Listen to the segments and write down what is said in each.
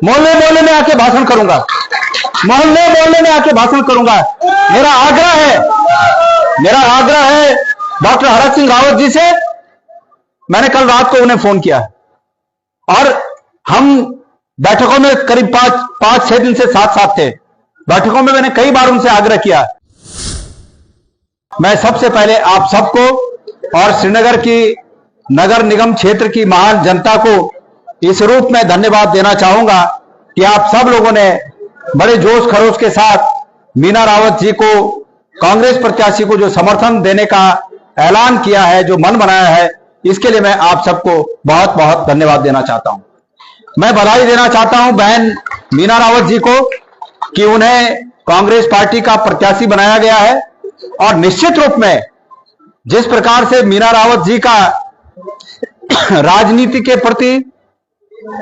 मोहल्ले मोहल्ले में आके भाषण करूंगा, मोहल्ले मोहल्ले में आके भाषण करूंगा। मेरा आग्रह है डॉक्टर हरक सिंह रावत जी से। मैंने कल रात को उन्हें फोन किया और हम बैठकों में करीब 5-6 दिन से साथ थे। बैठकों में मैंने कई बार उनसे आग्रह किया। मैं सबसे पहले आप सबको और श्रीनगर की नगर निगम क्षेत्र की महान जनता को इस रूप में धन्यवाद देना चाहूंगा कि आप सब लोगों ने बड़े जोश खरोश के साथ मीना रावत जी को, कांग्रेस प्रत्याशी को जो समर्थन देने का ऐलान किया है, जो मन बनाया है, इसके लिए मैं आप सबको बहुत बहुत धन्यवाद देना चाहता हूं। मैं बधाई देना चाहता हूं बहन मीना रावत जी को कि उन्हें कांग्रेस पार्टी का प्रत्याशी बनाया गया है। और निश्चित रूप में जिस प्रकार से मीना रावत जी का राजनीति के प्रति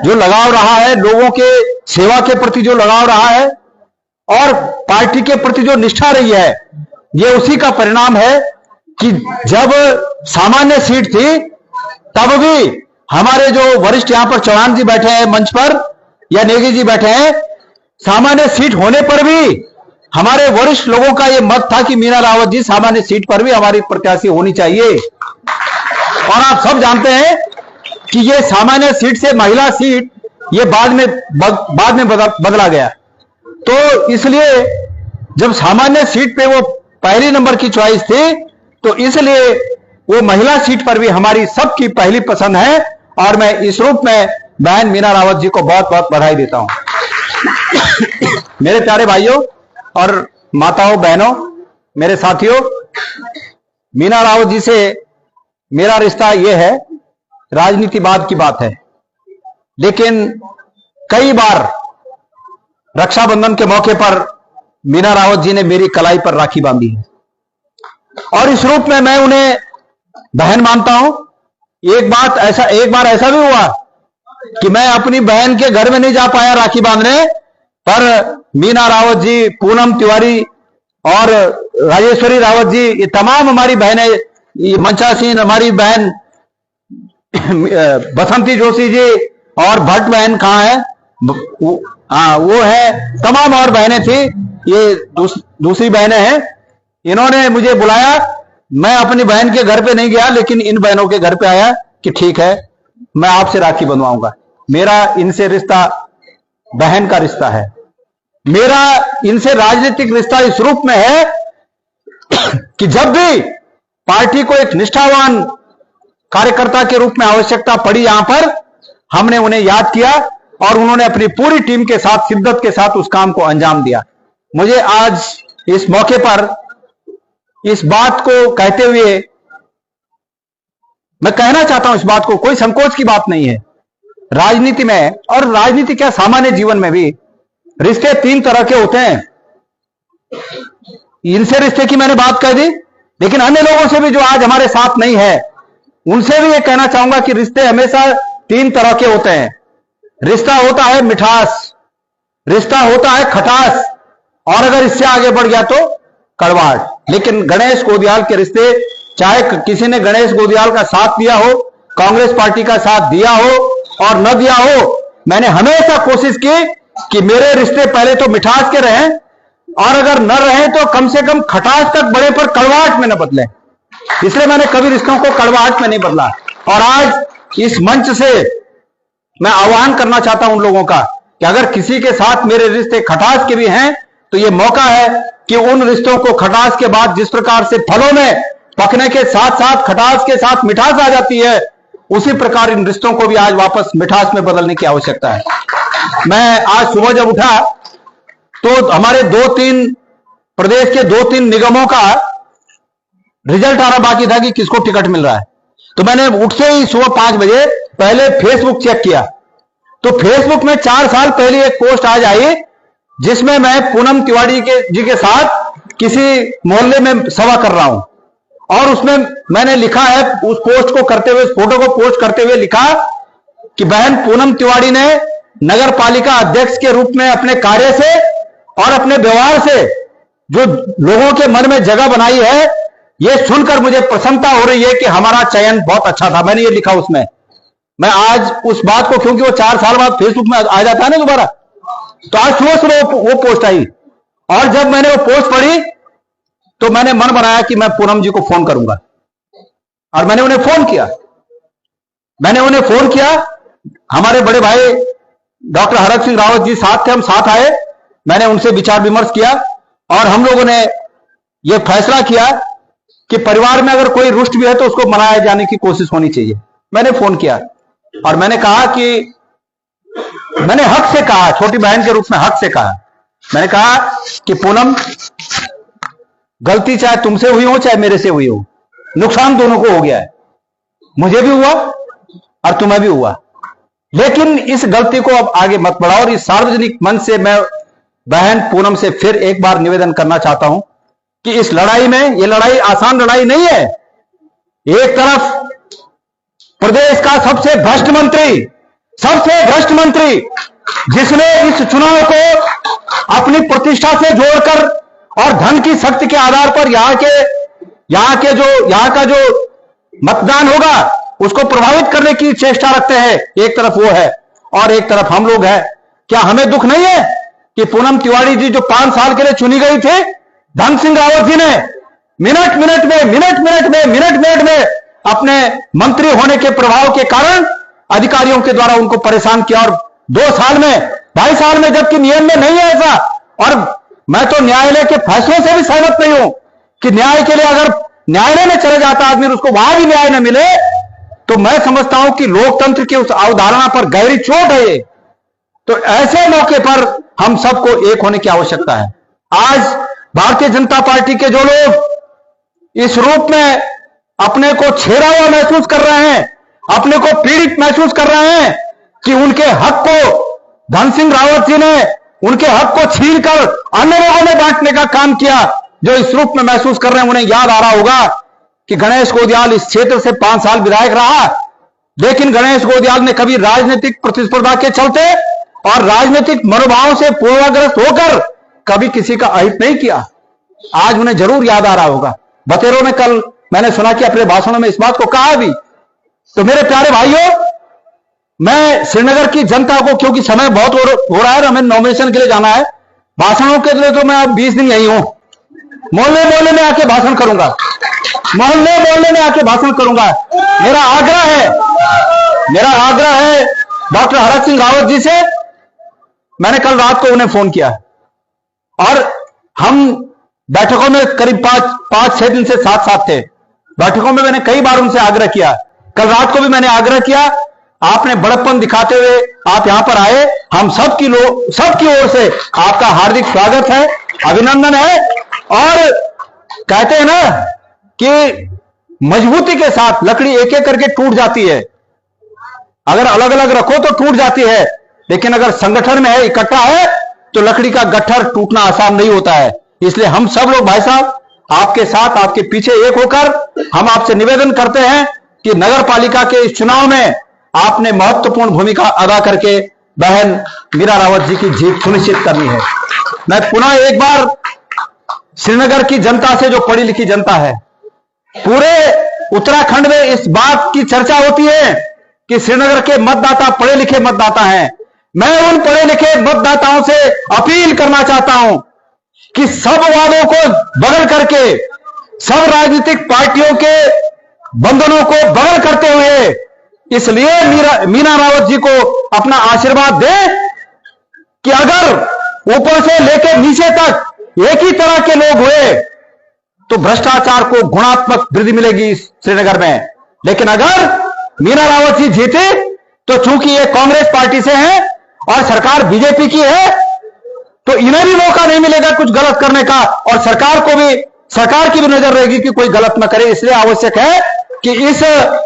जो लगाव रहा है, लोगों के सेवा के प्रति जो लगाव रहा है और पार्टी के प्रति जो निष्ठा रही है, ये उसी का परिणाम है कि जब सामान्य सीट थी तब भी हमारे जो वरिष्ठ यहां पर चौहान जी बैठे हैं मंच पर या नेगी जी बैठे हैं, सामान्य सीट होने पर भी हमारे वरिष्ठ लोगों का यह मत था कि मीना रावत जी सामान्य सीट पर भी हमारी प्रत्याशी होनी चाहिए। और आप सब जानते हैं कि ये सामान्य सीट से महिला सीट ये बाद में बदला गया। तो इसलिए जब सामान्य सीट पे वो पहली नंबर की चॉइस थी, तो इसलिए वो महिला सीट पर भी हमारी सबकी पहली पसंद है। और मैं इस रूप में बहन मीना रावत जी को बहुत बहुत बधाई देता हूं। मेरे प्यारे भाइयों और माताओं, बहनों, मेरे साथियों, मीना रावत जी से मेरा रिश्ता यह है, राजनीतिवाद की बात है, लेकिन कई बार रक्षाबंधन के मौके पर मीना रावत जी ने मेरी कलाई पर राखी बांधी है और इस रूप में मैं उन्हें बहन मानता हूं। एक बार ऐसा भी हुआ कि मैं अपनी बहन के घर में नहीं जा पाया राखी बांधने, पर मीना रावत जी, पूनम तिवारी और राजेश्वरी रावत जी, ये तमाम हमारी बहनें, मंचा सिंह हमारी बहन, बसंती जोशी जी और भट्ट बहन कहाँ है, वो है, तमाम और बहनें थी, ये दूसरी बहनें हैं। इन्होंने मुझे बुलाया, मैं अपनी बहन के घर पे नहीं गया, लेकिन इन बहनों के घर पे आया कि ठीक है मैं आपसे राखी बंधवाऊंगा। मेरा इनसे रिश्ता बहन का रिश्ता है। मेरा इनसे राजनीतिक रिश्ता इस रूप में है कि जब भी पार्टी को एक निष्ठावान कार्यकर्ता के रूप में आवश्यकता पड़ी, यहां पर हमने उन्हें याद किया और उन्होंने अपनी पूरी टीम के साथ, शिद्दत के साथ उस काम को अंजाम दिया। मुझे आज इस मौके पर इस बात को कहते हुए मैं कहना चाहता हूं, इस बात को, कोई संकोच की बात नहीं है। राजनीति में, और राजनीति क्या सामान्य जीवन में भी, रिश्ते 3 तरह के होते हैं। इनसे रिश्ते की मैंने बात कह दी, लेकिन अन्य लोगों से भी जो आज हमारे साथ नहीं है, उनसे भी ये कहना चाहूंगा कि रिश्ते हमेशा 3 तरह के होते हैं। रिश्ता होता है मिठास, रिश्ता होता है खटास, और अगर इससे आगे बढ़ गया तो कड़वाहट। लेकिन गणेश गोदियाल के रिश्ते, चाहे किसी ने गणेश गोदियाल का साथ दिया हो, कांग्रेस पार्टी का साथ दिया हो और न दिया हो, मैंने हमेशा कोशिश की कि मेरे रिश्ते पहले तो मिठास के रहें, और अगर न रहे तो कम से कम खटास तक बढ़े, पर कड़वाहट में न बदले। इसलिए मैंने कभी रिश्तों को कड़वाहट में नहीं बदला। और आज इस मंच से मैं आह्वान करना चाहता हूं उन लोगों का कि अगर किसी के साथ मेरे रिश्ते खटास के भी हैं, तो ये मौका है कि उन रिश्तों को खटास के बाद जिस प्रकार से फलों में पकने के साथ साथ खटास के साथ मिठास आ जाती है, उसी प्रकार इन रिश्तों को भी आज वापस मिठास में बदलने की आवश्यकता है। मैं आज सुबह जब उठा तो हमारे प्रदेश के 2-3 निगमों का रिजल्ट आना बाकी था कि किसको टिकट मिल रहा है। तो मैंने उठते ही सुबह 5 बजे पहले फेसबुक चेक किया, तो फेसबुक में 4 साल पहले एक पोस्ट आज आई जिसमें मैं पूनम तिवारी जी के साथ किसी मोहल्ले में सभा कर रहा हूं, और उसमें मैंने लिखा है, उस पोस्ट को करते हुए, उस फोटो को पोस्ट करते हुए लिखा कि बहन पूनम तिवारी ने नगर पालिका अध्यक्ष के रूप में अपने कार्य से और अपने व्यवहार से जो लोगों के मन में जगह बनाई है, यह सुनकर मुझे प्रसन्नता हो रही है कि हमारा चयन बहुत अच्छा था। मैंने ये लिखा उसमें। मैं आज उस बात को, क्योंकि वो 4 साल बाद फेसबुक में आ जाता है ना दोबारा, तो आज सुबह सुबह वो पोस्ट आई, और जब मैंने वो पोस्ट पढ़ी तो मैंने मन बनाया कि मैं पूनम जी को फोन करूंगा, और मैंने उन्हें फोन किया। हमारे बड़े भाई डॉक्टर हरक सिंह रावत जी साथ थे, हम साथ आए, मैंने उनसे विचार विमर्श किया, और हम लोगों ने यह फैसला किया कि परिवार में अगर कोई रुष्ट भी है तो उसको मनाए जाने की कोशिश होनी चाहिए। मैंने फोन किया और मैंने कहा कि मैंने हक से कहा, छोटी बहन के रूप में हक से कहा, मैंने कहा कि पूनम, गलती चाहे तुमसे हुई हो चाहे मेरे से हुई हो, नुकसान दोनों को हो गया है, मुझे भी हुआ और तुम्हें भी हुआ, लेकिन इस गलती को अब आगे मत बढ़ाओ। और इस सार्वजनिक मंच से मैं बहन पूनम से फिर एक बार निवेदन करना चाहता हूं कि इस लड़ाई में, यह लड़ाई आसान लड़ाई नहीं है। एक तरफ प्रदेश का सबसे भ्रष्ट मंत्री जिसने इस चुनाव को अपनी प्रतिष्ठा से जोड़कर और धन की शक्ति के आधार पर यहां का जो मतदान होगा उसको प्रभावित करने की चेष्टा रखते हैं, एक तरफ वो है और एक तरफ हम लोग हैं। क्या हमें दुख नहीं है कि पूनम तिवारी जी जो 5 साल के लिए चुनी गई थे, धन सिंह रावत जी ने मिनट मिनट में अपने मंत्री होने के प्रभाव के कारण अधिकारियों के द्वारा उनको परेशान किया, और 2 साल में 2.5 साल में, जबकि नियम में नहीं है ऐसा। और मैं तो न्यायालय के फैसलों से भी सहमत नहीं हूं कि न्याय के लिए अगर न्यायालय में चले जाता आदमी, उसको वहां भी न्याय न मिले, तो मैं समझता हूं कि लोकतंत्र की उस अवधारणा पर गहरी चोट है ये। तो ऐसे मौके पर हम सबको एक होने की आवश्यकता है। आज भारतीय जनता पार्टी के जो लोग इस रूप में अपने को छेड़ा हुआ महसूस कर रहे हैं, अपने को पीड़ित महसूस कर रहे हैं कि उनके हक को धन सिंह रावत जी ने उनके हक को छीनकर अन्य लोगों में बांटने का काम किया, जो इस रूप में महसूस कर रहे हैं, उन्हें याद आ रहा होगा कि गणेश गोदियाल इस क्षेत्र से 5 साल विधायक रहा, लेकिन गणेश गोदियाल ने कभी राजनीतिक प्रतिस्पर्धा के चलते और राजनीतिक मनोभाव से पूर्वाग्रस्त होकर कभी किसी का अहित नहीं किया। आज उन्हें जरूर याद आ रहा होगा। बतेरो में कल मैंने सुना कि अपने भाषणों में इस बात को कहा भी। तो मेरे प्यारे भाइयों, मैं श्रीनगर की जनता को, क्योंकि समय बहुत हो रहा है, हमें नॉमिनेशन के लिए जाना है, भाषणों के लिए तो मैं अब 20 दिन यही हूं, मोहल्ले में आके भाषण करूंगा, मोहल्ले में आके भाषण करूंगा। मेरा आग्रह है डॉक्टर हरक सिंह रावत जी से। मैंने कल रात को उन्हें फोन किया और हम बैठकों में करीब 5-6 दिन से साथ थे। बैठकों में मैंने कई बार उनसे आग्रह किया, कल रात को भी मैंने आग्रह किया। आपने बड़प्पन दिखाते हुए आप यहां पर आए, हम सबकी ओर से आपका हार्दिक स्वागत है, अभिनंदन है। और कहते हैं ना कि मजबूती के साथ लकड़ी एक एक करके टूट जाती है, अगर अलग अलग रखो तो टूट जाती है, लेकिन अगर संगठन में है, इकट्ठा है, तो लकड़ी का गट्ठर टूटना आसान नहीं होता है। इसलिए हम सब लोग भाई साहब आपके साथ, आपके पीछे एक होकर हम आपसे निवेदन करते हैं कि नगर पालिका के इस चुनाव में आपने महत्वपूर्ण भूमिका अदा करके बहन मीरा रावत जी की जीत सुनिश्चित करनी है। मैं पुनः एक बार श्रीनगर की जनता से, जो पढ़ी लिखी जनता है, पूरे उत्तराखंड में इस बात की चर्चा होती है कि श्रीनगर के मतदाता पढ़े लिखे मतदाता हैं। मैं उन पढ़े लिखे मतदाताओं से अपील करना चाहता हूं कि सब वादों को बगल करके, सब राजनीतिक पार्टियों के बंधनों को बगल करते हुए, इसलिए मीरा रावत जी को अपना आशीर्वाद दें कि अगर ऊपर से लेकर नीचे तक एक ही तरह के लोग हुए तो भ्रष्टाचार को गुणात्मक वृद्धि मिलेगी श्रीनगर में। लेकिन अगर मीरा रावत जी जीते तो चूंकि ये कांग्रेस पार्टी से हैं और सरकार बीजेपी की है, तो इन्हें भी मौका नहीं मिलेगा कुछ गलत करने का, और सरकार की भी नजर रहेगी कि कोई गलत न करे। इसलिए आवश्यक है कि इस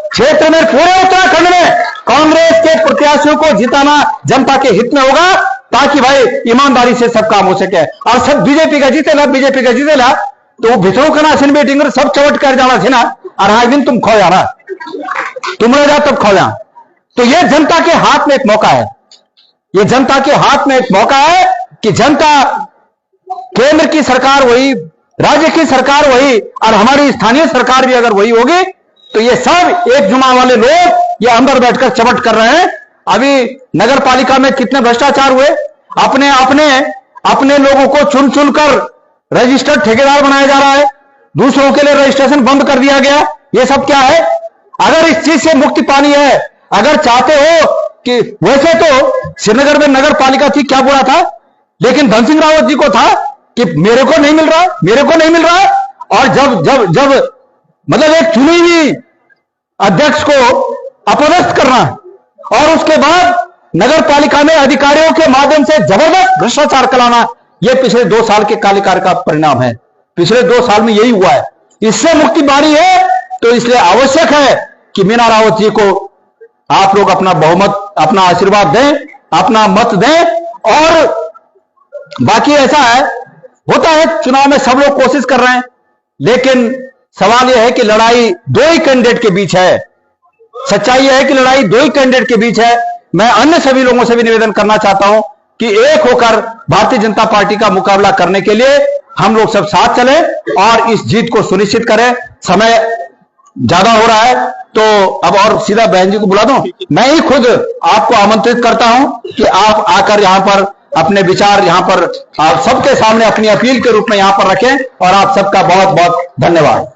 क्षेत्र में, पूरे उत्तराखंड में कांग्रेस के प्रत्याशियों को जिताना जनता के हित में होगा, ताकि भाई ईमानदारी से सब काम हो सके। और सब बीजेपी का जीतेला तो भितरों का ना सिन बेटिंग सब चवट कर जाना थे ना, और आज दिन तुम खो जाना, तुम रह जा तब खो जा। तो यह जनता के हाथ में एक मौका है, यह जनता के हाथ में एक मौका है कि जनता, केंद्र की सरकार वही, राज्य की सरकार वही, और हमारी स्थानीय सरकार भी अगर वही होगी तो ये सब एक जुमा वाले लोग ये अंदर बैठकर चमट कर रहे हैं। अभी नगर पालिका में कितने भ्रष्टाचार हुए, अपने अपने अपने लोगों को चुन चुनकर रजिस्टर्ड ठेकेदार बनाया जा रहा है, दूसरों के लिए रजिस्ट्रेशन बंद कर दिया गया। ये सब क्या है? अगर इस चीज से मुक्ति पानी है, अगर चाहते हो कि वैसे तो श्रीनगर में नगर पालिका थी, क्या बुरा था, लेकिन धन सिंह रावत जी को था कि मेरे को नहीं मिल रहा, मेरे को नहीं मिल रहा। और जब जब जब मतलब एक चुनी हुई अध्यक्ष को अपदस्थ करना और उसके बाद नगर पालिका में अधिकारियों के माध्यम से जबरदस्त भ्रष्टाचार कराना, यह पिछले 2 साल के कार्यकाल का परिणाम है। पिछले 2 साल में यही हुआ है। इससे मुक्ति पानी है तो इसलिए आवश्यक है कि मीना रावत जी को आप लोग अपना बहुमत, अपना आशीर्वाद दें, अपना मत दें। और बाकी ऐसा है, होता है चुनाव में सब लोग कोशिश कर रहे हैं, लेकिन सवाल यह है कि लड़ाई 2 ही कैंडिडेट के बीच है। सच्चाई यह है कि लड़ाई 2 ही कैंडिडेट के बीच है। मैं अन्य सभी लोगों से भी निवेदन करना चाहता हूं कि एक होकर भारतीय जनता पार्टी का मुकाबला करने के लिए हम लोग सब साथ चलें और इस जीत को सुनिश्चित करें। समय ज्यादा हो रहा है तो अब और सीधा बहन जी को बुला दूं। मैं ही खुद आपको आमंत्रित करता हूं कि आप आकर यहां पर अपने विचार यहां पर आप सबके सामने अपनी अपील के रूप में यहां पर रखें। और आप सबका बहुत बहुत धन्यवाद।